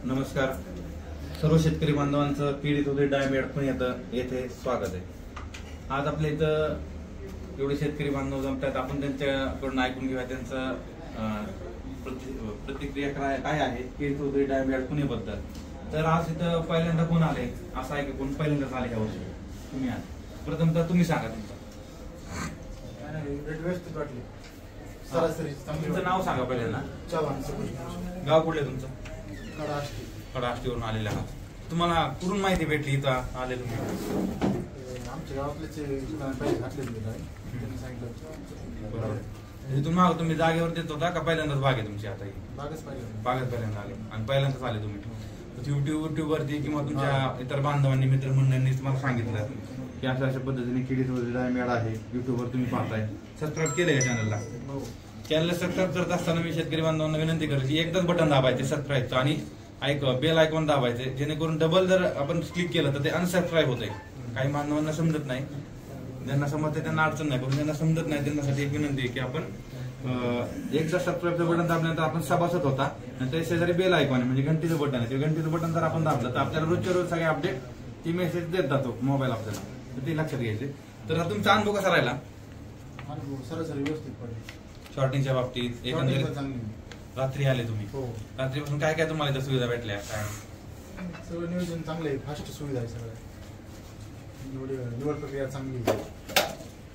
नमस्कार सर्व शेतकरी बांधवांचं पीडित उदय डायमेड पण येथे स्वागत आहे। आज आपल्या इथं एवढे शेतकरी बांधव जमतात, आपण त्यांच्याकडून ऐकून घेऊया त्यांचं प्रतिक्रिया काय आहे पीडित उदय डायमेड पुणेबद्दल। तर आज इथं पहिल्यांदा कोण आले असं आहे की कोण पहिल्यांदाच आले ह्या वर्षी? तुम्ही आले, प्रथमतः तुम्ही सांगा व्यवस्थित वाटले। तुमचं नाव सांगा पहिल्यांदा। चव्हाण। गाव कुठले तुमचं? कडाष्टीवरून आलेले आहात। तुम्हाला कुठून माहिती भेटली इथं आले तुम्ही? आमच्या गावातलेच पहिले घातले त्यांनी सांगितलं। बरोबर। इथून माग तुम्ही जागेवर देत होता का पहिल्यांदाच बाग आहे तुमची? आता बागच पहिल्यांदा आले आणि पहिल्यांदाच आले तुम्ही युट्यूब वरती किंवा तुमच्या इतर बांधवांनी मित्रमंडळींनी तुम्हाला सांगितलं की अशा पद्धतीने पीडित उदय डायमेड आहे, युट्यूबवर तुम्ही पाहताय। सबस्क्राईब केलंय चॅनलला? चॅनलला सबस्क्राईब करत असताना मी शेतकरी बांधवांना विनंती करतो की एकदाच बटन दाबायचे सबस्क्राईबचं आणि बेल आयकॉन दाबायचे, जेणेकरून डबल जर आपण क्लिक केलं तर ते अनसबस्क्राईब होते। काही बांधवांना समजत नाही, ज्यांना समजते त्यांना अडचण नाही, पण ज्यांना समजत नाही त्यांच्यासाठी एक विनंती आहे की आपण एकदा सबस्क्राईबचं बटन दाबल्यानंतर आपण सभासद होता आणि त्या शेजारी बेल आयकॉन आहे म्हणजे घंटीचं बटन आहे, ते घंटीचं बटन जर आपण दाबलं तर आपल्याला रोजच्या रोज सगळे अपडेट ती मेसेज देत जातो मोबाईल आपल्याला, तर ते लक्षात घ्यायचे। तर तुमचा अनुभव कसा राहिला? सरासरी व्यवस्थित पडले। शॉर्टिंगच्या बाबतीत एकंदरीत रात्री आले तुम्ही? रात्रीपासून काय काय तुम्हाला इथं सुविधा भेटल्या? काय सगळं नियोजन चांगलं आहे, फास्ट सुविधा आहे, सगळं निवड प्रक्रिया चांगली आहे,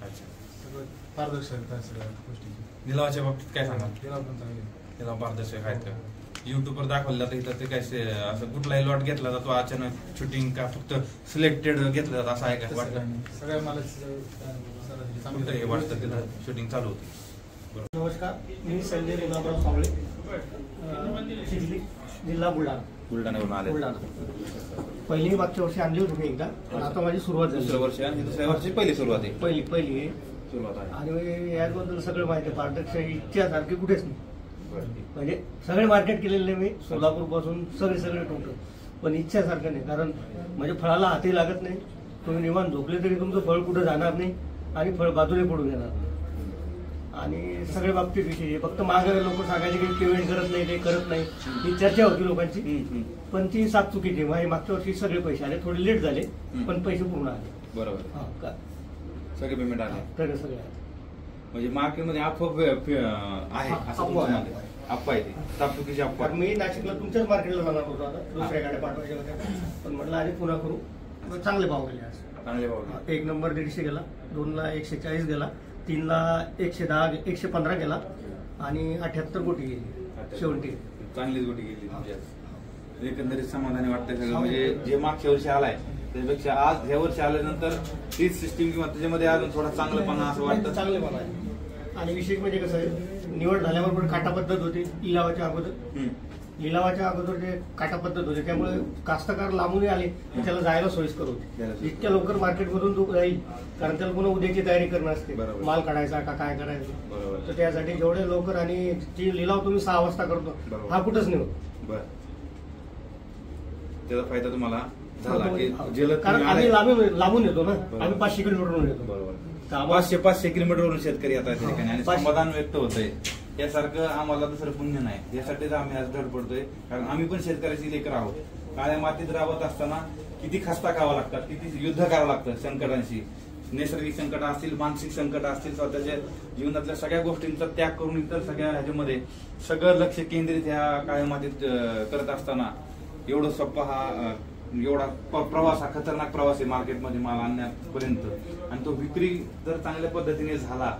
सगळं पारदर्शकता आहे सगळ्या गोष्टीची। निलावाच्या बाबतीत काय सांगा? निलाव पण चांगले, निलाव पारदर्शक आहेत का? युट्यूबवर दाखवलं जातं इथं ते काय असं कुठलाही लॉट घेतला जातो अचानक शूटिंग का फक्त सिलेक्टेड घेतलं जातं असं आहे का? वाटतं सगळ्या मला हे वाटतं तिथं शूटिंग चालू होती। नमस्कार, मी संजय रेणाबराव सावळे, जिल्हा बुलढाण्यावरून आले। पहिली मागच्या वर्षी आणली होती मी एकदा, पण आता माझी सुरुवात झाली। दुसऱ्या वर्षी पहिली सुरुवात आहे? पहिली सुरुवात आहे। आणि याबद्दल सगळं माहिती आहे, पारदर्शक इच्छासारखी कुठेच नाही, म्हणजे सगळे मार्केट केलेले मी सोलापूर पासून सगळे टोटल, पण इच्छासारखं नाही। कारण म्हणजे फळाला हाती लागत नाही, तुम्ही निवांत झोपले तरी तुमचं फळ कुठं जाणार नाही आणि फळ बाजूला पडून येणार नाही। आणि सगळ्या बाबतीत विषय फक्त मागे लोक सांगायचे की पेमेंट करत नाही, काही करत नाही, ही चर्चा होती लोकांची, पण ती साफ चुकीची। मागच्या वर्षी सगळे पैसे आले, थोडे लेट झाले पण पैसे पूर्ण आले। बरोबर, सगळे पेमेंट आले सगळे म्हणजे मार्केटमध्ये अफवा आहे, अफवा आहे ती साफ चुकीची अफवा। मी नाशिकला तुमच्याच मार्केटला जाणार होतो, आता दुसऱ्या गाड्या पाठवायच्या होत्या, पण म्हटलं आधी पुन्हा करू। चांगले भाव गेले आज, चांगले भाव। 1 नंबर 150 गेला, 2 ला 140 गेला, 3 ला 110 115 गेला आणि 78 कोटी गेली शेवटी। चांगलीच गोटी गेली तुमच्या, एकंदरीत समाधानी वाटतंय सगळं। म्हणजे जे मागच्या वर्षी आलाय त्यापेक्षा आज ह्या वर्षी आल्यानंतर तीच सिस्टीम किंवा त्याच्यामध्ये अजून थोडा चांगलंपणा असं वाटतं। चांगलेपणा आहे आणि विशेष म्हणजे कसं आहे, निवड झाल्यावर पण काटा पद्धत होती लिलावाच्या अगोदर जे काटा पद्धत होते, त्यामुळे कास्तकार लांबून आले त्याला जायला सोयीस्कर होते। इतक्या लवकर मार्केटमधून तो जाईल, कारण त्याला पुन्हा उद्याची तयारी करणं असते, माल काढायचा का काय करायचं, तर त्यासाठी जेवढे लवकर आणि ती लिलाव तुम्ही 6 वाजता करतो, हा कुठंच नाही होत। त्याचा फायदा तुम्हाला झाला की कारण आम्ही लांबून येतो ना, आम्ही 500 किलोमीटरवरून येतो, 500 किलोमीटरवरून शेतकरी येतात त्या ठिकाणी आणि समाधान व्यक्त होतंय। यासारखं आम्हाला दुसरं पुण्य नाही, यासाठीच आम्ही आज धडपडतोय, कारण आम्ही पण शेतकऱ्याची लेकर आहोत। काळ्या मातीत राबत असताना किती खस्ता खावा लागतात, किती युद्ध करावं लागतं संकटांशी, नैसर्गिक संकट असतील, मानसिक संकट असतील, स्वतःच्या जीवनातल्या सगळ्या गोष्टींचा त्याग करून इतर सगळ्या ह्याच्यामध्ये सगळं लक्ष केंद्रित ह्या काळ्या मातीत करत असताना एवढं सोपा हा एवढा प्रवास, हा खतरनाक प्रवास आहे मार्केटमध्ये माल आणण्यापर्यंत, आणि तो विक्री जर चांगल्या पद्धतीने झाला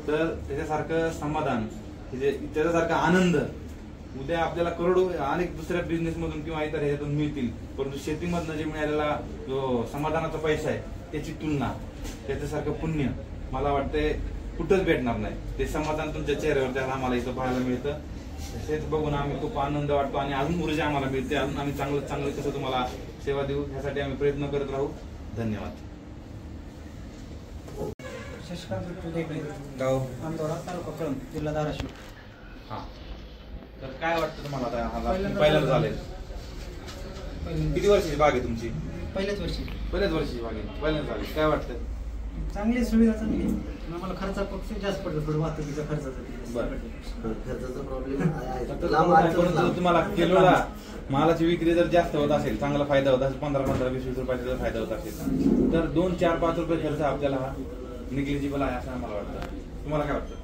तर त्याच्यासारखं समाधान, त्याच्यासारखा आनंद उद्या आपल्याला करोडो अनेक दुसऱ्या बिझनेस मधून किंवा इतर ह्याच्यातून मिळतील, परंतु शेतीमधनं जे मिळालेला जो समाधानाचा पैसा आहे त्याची तुलना, त्याच्यासारखं पुण्य मला वाटतंय कुठंच भेटणार नाही। ते समाधान तुमच्या चेहऱ्यावर त्याला आम्हाला इथं पाहायला मिळतं, तेच बघून आम्ही खूप आनंद वाटतो आणि अजून ऊर्जा आम्हाला मिळते, अजून आम्ही चांगलं कसं तुम्हाला सेवा देऊ यासाठी आम्ही प्रयत्न करत राहू। धन्यवाद। गाव आंदोरा, तालुका कळंब, जिल्हा धाराशिव। तर काय वाटतं तुम्हाला आता पहिल्यांदा झाले? किती वर्षाची बाग आहे तुमची? पहिल्याच वर्षी बाग आहे, पहिल्यांदा झाली, काय वाटतं? चांगली सुविधा चांगली आहे. आम्हाला खर्चापेक्षा जास्त पडतो थोडं वाहतुकीचा खर्चाचा बरं. खर्चाचा प्रॉब्लेम आहे. परंतु तुम्हाला किलोला मालाची विक्री जर जास्त होत असेल, चांगला फायदा होत असेल, 15-20 रुपयाचा जर फायदा होत असेल तर 2, 4, 5 रुपये खर्च आपल्याला हा निग्लिजिबल आहे असं आम्हाला वाटतं. तुम्हाला काय वाटतं?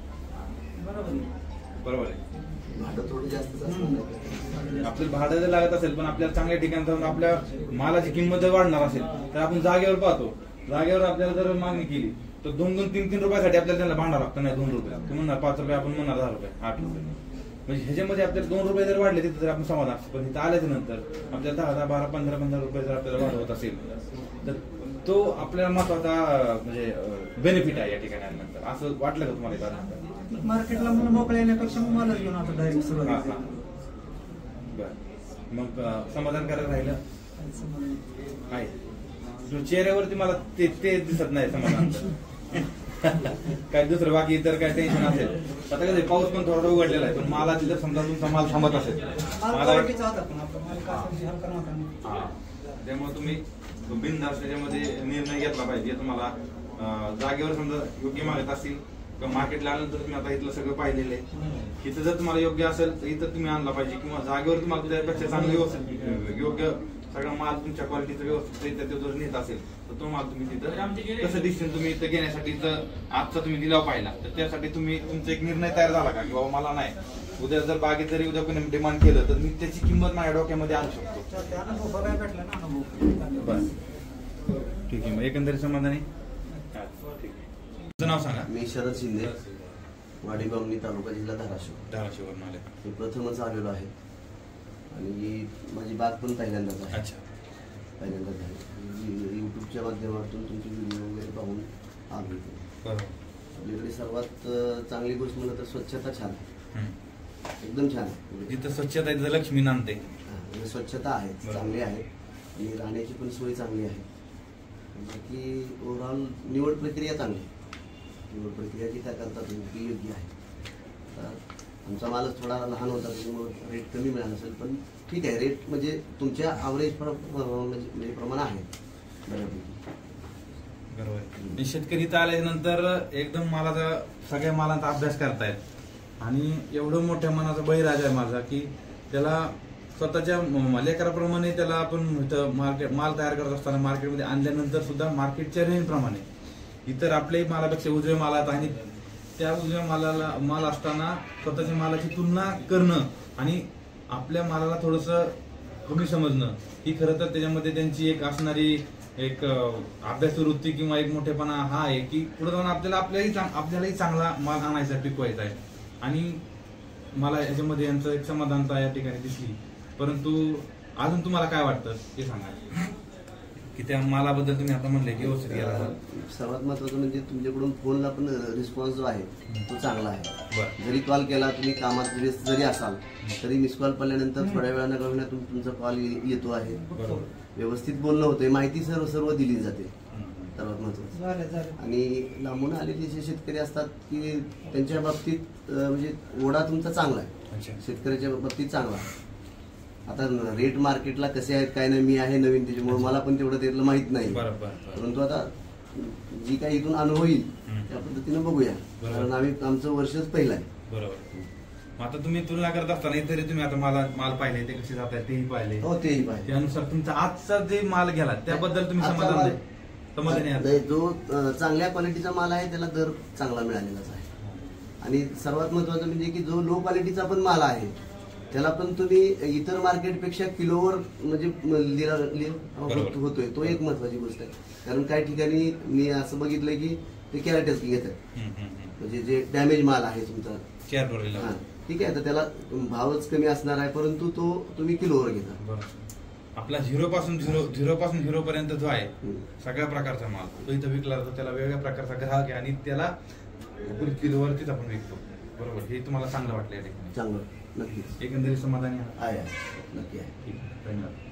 बरोबर आहे. भाडं थोडं जास्तच असतं. आपलं भाडं जर लागत असेल पण आपल्याला चांगल्या ठिकाणी जाऊन आपल्या मालाची किंमत जर वाढणार असेल तर आपण जागेवर पाहतो. जागेवर आपल्याला जर मागणी केली तर 2-2, 3-3 रुपयासाठी आपल्याला त्यांना भांडावं लागतं. नाही 2 रुपये ते म्हणणार 5 रुपये, आपण म्हणणार 10 रुपये, 8 रुपये. म्हणजे ह्याच्यामध्ये आपल्याला 2 रुपये जर वाढले तिथे जर आपण समाधान असतो. पण इथं आल्याच्या नंतर आपल्याला 10, 12, 15 रुपये जर आपल्याला वाढवत असेल तर तो आपल्याला महत्वाचा म्हणजे बेनिफिट आहे या ठिकाणी आल्यानंतर. असं वाटलं का तुम्हाला? मार्केटला मला मोकळ्या येण्यापेक्षा मग मलाच घेऊन आता डायरेक्ट सुरुवात. बरं, मग समाधानकारक राहिलं आहे. चेहऱ्यावरती मला ते दिसत नाही समाधान. काय दुसरं बाकी इतर काय टेन्शन असेल. आता कसं पाऊस पण थोडा उघडलेला आहे पण मालाची जर समजा तुमचा माल थांबत असेल त्यामुळे तुम्ही बिनधास्त त्याच्यामध्ये निर्णय घेतला पाहिजे. तुम्हाला जागेवर समजा योग्य मागत असतील किंवा मार्केटला आल्यानंतर तुम्ही आता इथलं सगळं पाहिलेलं आहे. इथं जर तुम्हाला योग्य असेल तर इथं तुम्ही आणला पाहिजे किंवा जागेवर तुम्हाला त्यापेक्षा चांगलं व्यवस्थित योग्य सगळा माल तुमच्या क्वालिटीचा व्यवस्थित जर नेत असेल तर तो माल तुम्ही तिथं कसं डिसिजन तुम्ही इथं घेण्यासाठी आजचा तुम्ही दिलाव पाहिला तर त्यासाठी तुम्ही तुमचा एक निर्णय तयार झाला का की बाबा मला नाही उद्या जर बागेत जरी उद्या कोणी डिमांड केलं तर मी त्याची किंमत माझ्या डोक्यामध्ये आणू शकतो. ठीक आहे, मग एकंदरीत समाधानी. तुमचं नाव सांगा. मी शरद शिंदे, वाडीबामणी तालुका जिल्हा धाराशिववरून आले. मी प्रथमच आलेलो आहे आणि माझी बाग पण पहिल्यांदाच आहे. अच्छा, पहिल्यांदाच आहे. युट्यूबच्या माध्यमातून तुमची व्हिडिओ वगैरे पाहून आलो. बरोबर. आपल्याकडे सर्वात चांगली गोष्ट म्हणलं तर स्वच्छता छान आहे, एकदम छान आहे. जिथं स्वच्छता आहे तिथं लक्ष्मी नांदते. म्हणजे स्वच्छता आहे, चांगली आहे आणि राहण्याची पण सोय चांगली आहे. बाकी ओव्हरऑल निवड प्रक्रिया चांगली आहे. निवड प्रक्रिया जी काय करतात ती योग्य आहे. आमचा मालच थोडा लहान होता त्याच्यामुळे रेट कमी मिळाला असेल पण ठीक आहे. रेट म्हणजे तुमच्या ॲव्हरेज म्हणजे प्रमाण आहे बऱ्यापैकी. बरोबर. शेतकरी इथं आल्यानंतर एकदम मालाचा सगळ्या मालांचा अभ्यास करतायत आणि एवढं मोठ्या मनाचा बळीराजा आहे माझा की त्याला स्वतःच्या लेकराप्रमाणे त्याला आपण माल तयार करत असताना मार्केटमध्ये आणल्यानंतर सुद्धा मार्केटच्या रेंजप्रमाणे इतर आपल्याही मालापेक्षा उजव्या मालात आणि त्या उजव्या माल असताना स्वतःच्या मालाची तुलना करणं आणि आपल्या मालाला थोडंसं कमी समजणं ही खरं तर त्याच्यामध्ये त्यांची एक असणारी एक अभ्यास वृत्ती किंवा एक मोठेपणा हा आहे की पुढे जाऊन आपल्यालाही चांगला माल आणायचा पिकवायचा आहे. आणि मला याच्यामध्ये यांचं एक समाधानता या ठिकाणी दिसली. परंतु अजून तुम्हाला काय वाटतं ते सांगा की त्या मालाबद्दल तुम्ही आता म्हणले की व्यवस्थित गेला. सर्वात महत्वाचं म्हणजे तुमच्याकडून फोनला पण रिस्पॉन्स जो आहे तो चांगला आहे. जरी कॉल केला तुम्ही कामात व्यस्त जरी असाल तरी मिस कॉल पडल्यानंतर थोड्या वेळानं कळून तुमचा कॉल येतो आहे. व्यवस्थित बोलणं होतंय, माहिती सर्व दिली जाते सर्वात महत्वाचं. आणि लांबून आलेले जे शेतकरी असतात की त्यांच्या बाबतीत म्हणजे ओढा तुमचा चांगला आहे, शेतकऱ्याच्या बाबतीत चांगला आहे. आता रेट मार्केटला कसे आहेत काय नाही, मी आहे नवीन त्याच्यामुळे मला पण तेवढं त्यातलं माहित नाही. परंतु आता जी काही इथून अनुभव येईल त्या पद्धतीने बघूया, कारण आमचं वर्षच पहिलं आहे. बरोबर. आता तुम्ही तुलना करत असताना तरी तुम्ही आता माल पाहिले ते कसे जात आहेत तेही पाहिले. हो, तेही पाहिले. त्यानुसार तुमचा आजचा जे माल गेला त्याबद्दल तुम्ही समाधानी आहात? जो चांगल्या क्वालिटीचा माल आहे त्याला दर चांगला मिळालेलाच आहे. आणि सर्वात महत्वाचं म्हणजे की जो लो क्वालिटीचा पण माल आहे त्याला पण तुम्ही इतर मार्केटपेक्षा किलोवर म्हणजे होतोय, तो एक महत्वाची गोष्ट आहे. कारण काही ठिकाणी मी असं बघितलंय की ते कॅरेटच घेतात, म्हणजे जे डॅमेज माल आहे तुमचा ठीक आहे तर त्याला भावच कमी असणार आहे परंतु तो तुम्ही किलोवर घेता. आपला झिरो पासून झिरो पर्यंत जो आहे सगळ्या प्रकारचा माल तो इथं विकला जातो. त्याला वेगळ्या प्रकारचा ग्राहक आहे आणि त्याला आपण किलोवरतीच आपण विकतो. बरोबर. हे तुम्हाला चांगलं वाटलं या ठिकाणी? चांगलं, नक्कीच. एकंदरीत समाधानी आहे, नक्की आहे. ठीक आहे, धन्यवाद.